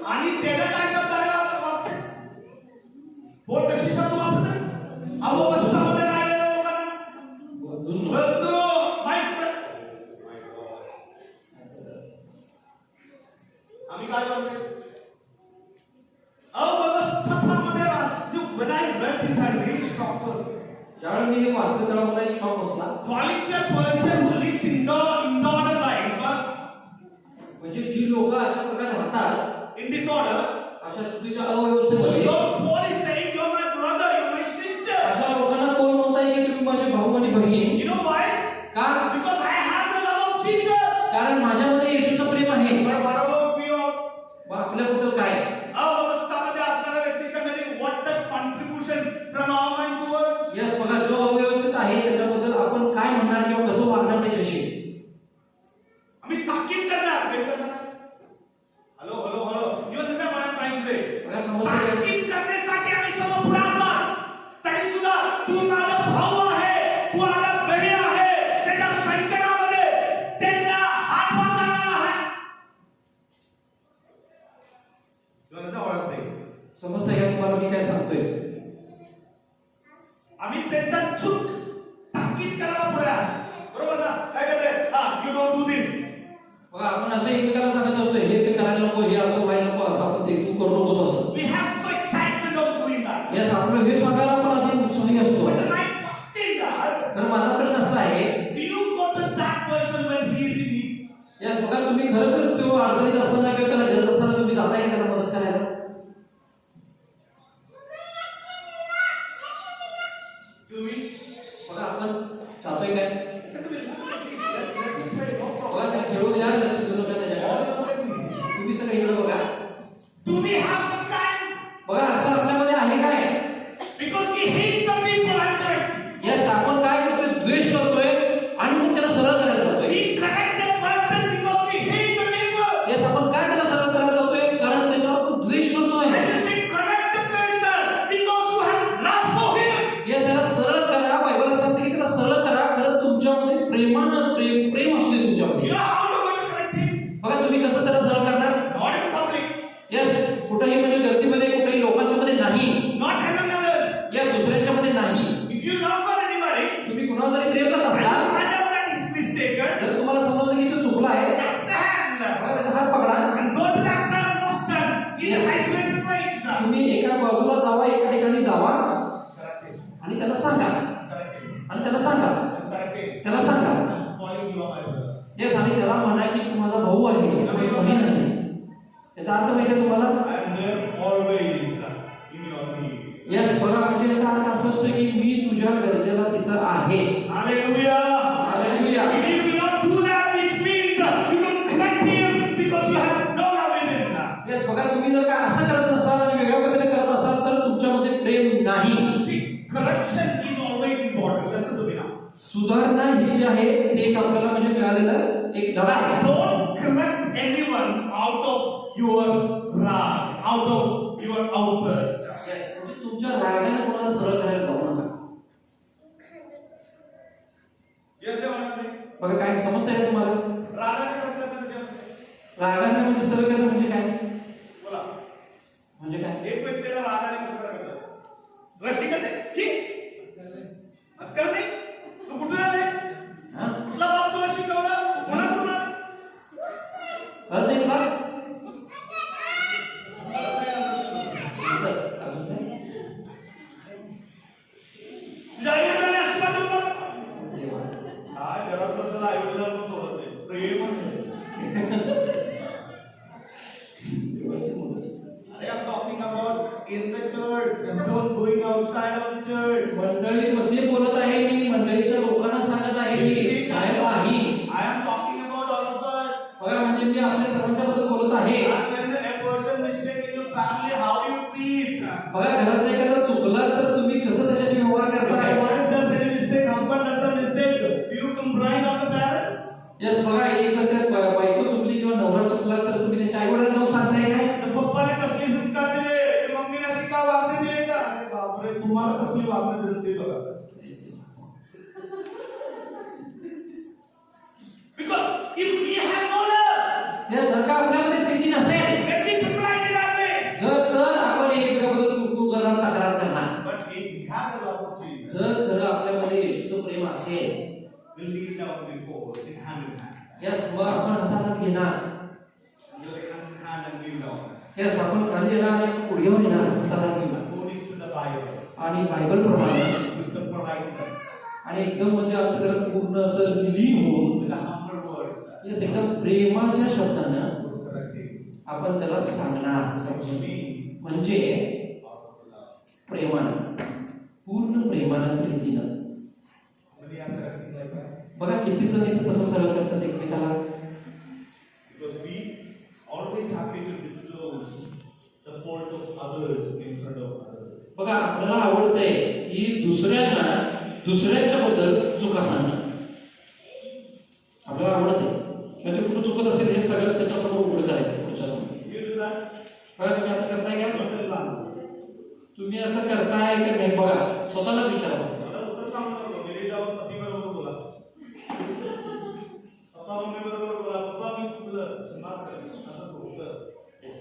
आणि त्याला काय शब्द आहे बोल कशी शब्द वापरतात अवस्थामध्ये राहिलेल्या लोकांना बंधू माहित आम्ही काय करतो अवस्थामध्ये राहतो when I read this I really shocked. ज्यावेळी मी हे वाचलं तेव्हा मला एक शॉक बसला. Calling a person who lives in the life म्हणजे जी लोक अशा प्रकारे राहतात in disorder अशा चुकीच्या अव्यवस्थेमध्ये Paul is saying you're my brother, you're my sister. अशा लोकांना कोण म्हणताय की तुम्ही माझे भाऊ आणि बहीण. You know why? का? Because I have the love of Jesus. कारण माझ्यामध्ये येशूचं प्रेम आहे. But what about you? आपल्याबद्दल काय? अवस्थामध्ये असणाऱ्या व्यक्तीसाठी what the contribution from our mind towards? Yes बघा जो अव्यवस्थित आहे त्याच्याबद्दल आपण काय म्हणणार किंवा कसं वागणार त्याच्याशी आम्ही ताकीद करणार hello hello hello you understand what I am trying to say बघा समजतंय ताकीद करण्यासाठी आम्ही सर्व पुढे असणार तरी सुद्धा तू माझा भाऊ आहे तू माझा बहीण आहे त्याच्या संकटामध्ये त्यांना हात मारणार आहे तुला ओळखते समजतंय का तुम्हाला मी काय सांगतोय आम्ही त्यांचा चूक ताकीद करायला पुढे आहे बरोबर ना काय करते हा यू डोंट डू दिस बघा आपण असं एकमेकाला सांगत असतो हे ते करायला नको हे असं व्हायला नको असं आपण ते तू करू नकोस असं we have so excitement of doing that yes आपलं हे सांगायला पण अधिक उत्साही असतो कारण माझा प्रश्न असा आहे you go to that person when he is in need yes बघा तुम्ही खरं तर तो अडचणीत असताना किंवा त्याला गरज असताना तुम्ही जाताय का त्याला मदत करायला तुम्ही बघा आपण चाहतोय काय बघा ते खेळू द्या लक्ष देऊ नका त्याच्याकडे तुम्ही सगळं इकडे बघा तुम्ही have some time बघा असं आपल्यामध्ये आहे काय because we hate the people and correct yes आपण काय करतोय द्वेष करतोय आणि मग त्याला सरळ करायला जातोय we correct the person because we hate the people yes आपण काय त्याला सरळ करायला जातोय कारण त्याच्यावर आपण द्वेष करतोय and we say correct the person because you have love for him yes त्याला सरळ करा बायबल सांगते की त्याला सरळ करा खरं तुमच्यामध्ये प्रेमानं प्रेम असू दे तुमच्यामध्ये you know how you going to correct him बघा तुम्ही कसं त्याला सरळ करणार not in public यस कुठेही म्हणजे गर्दीमध्ये कुठेही लोकांच्या मध्ये नाही not among others या दुसऱ्यांच्या मध्ये नाही if you love for anybody तुम्ही कुणाला जरी प्रेम करत and असला you find out that is mistaken जर तुम्हाला समजलं की तो चुकला आहे that's the hand बघा त्याचा हात पकडा and go to that person in Yes. isolated place तुम्ही एका बाजूला जावा एका ठिकाणी जावा आणि त्याला सांगा आणि त्याला सांगा त्याला सांगा येस आणि त्याला म्हणा की तू माझा भाऊ आहे माझी बहीण आहेस याचा अर्थ माहिती आहे तुम्हाला येस बघा म्हणजे याचा अर्थ असा असतो की मी तुझ्या गरजेला तिथं आहे Hallelujah. Hallelujah If you do not do that, which means you don't connect him because you have no love in him. Yes बघा तुम्ही जर काय असं करत नसाल आणि वेगळ्या पद्धतीने करत असाल तर तुमच्यामध्ये प्रेम नाही See, correction is always important. Listen to me now. सुधारणा ही जी आहे ते एक आपल्याला म्हणजे मिळालेलं एक धडा आहे Don't correct anyone out of your wrath, out of your outburst. Yes म्हणजे तुमच्या रागाने कोणाला सरळ करायला जाऊ नका Yes, I want to बघा काय समजतंय का तुम्हाला रागाने म्हणजे सरळ करणं म्हणजे काय बोला म्हणजे काय एक व्यक्तीला रागाने कसं करायचं रसिकच आहे ठीक अक्कल नाही तू कुठून आले कुठला बाप तुला शिकवला कोणाकडून आला कळत नाही तुला तुझ्या आईवडिलांनी असं पाठवलं काय घरात बसला आईवडिलांना सोडत नाही प्रेम I'm talking about in the church and don't going outside of the church. मंडळीमध्ये बोलत आहे मी मंडळीच्या लोकांना सांगत आहे मी काय नाही I am talking about all of us. बघा म्हणजे मी आपल्या सर्वांच्या बद्दल बोलत आहे And when a person mistake in your family, how you treat. बघा घरात एखादा चुकला तर तुम्ही कसं त्याच्याशी व्यवहार करताय Wife does any mistake, husband does a mistake. Do you complain on the parents? Yes बघा एक तर त्या बायको चुकली किंवा नवरा चुकला तर तुम्ही त्यांच्या आईवडिलांना जाऊन सांगताय काय तर पप्पाने कसली संस्कार दिले मम्मीने अशी का वागणी दिली का अरे बापरे तुम्हाला कसली वागणी दिली ते बघा Because if we have no love, जर का आपल्यामध्ये प्रीती नसेल when we complain in our असेल we'll kneel down before in hand in hand. Yes मग आपण हातात घेणार You'll hand in hand and kneel down. Yes आपण खाली येणार आणि पुढे येणार हातात घेणार According to the Bible, आणि बायबल प्रमाणे with the politeness, आणि एकदम म्हणजे अंतकरण पूर्ण असं लीन होऊन with the humble words, yes एकदम प्रेमाच्या शब्दानं would correct him. आपण त्याला सांगणार Which समजून means म्हणजे out of love. प्रेमानं पूर्ण प्रेमानं प्रीतीनं Many are correcting like that. बघा किती जण इथं तसं सरळ करतात एकमेकाला Because we always happy to disclose the fault of others in front of others. बघा आपल्याला आवडतंय की दुसऱ्यांना दुसऱ्यांच्या बद्दल चुका सांगणं आपल्याला आवडतंय किंवा ते कुठं चुकत असेल हे सगळं त्याच्यासमोर उघड करायचं पुढच्या समोर You do that? बघा तुम्ही असं करताय का Don't tell them. तुम्ही असं करताय की नाही बघा स्वतःलाच विचारा आता उत्तर सांगू नको. घरी जाऊन पतीबरोबर बोला. पप्पा मम्मी बरोबर बोला. पप्पा मी चुकलं. माफ कर. असं उत्तर. Yes.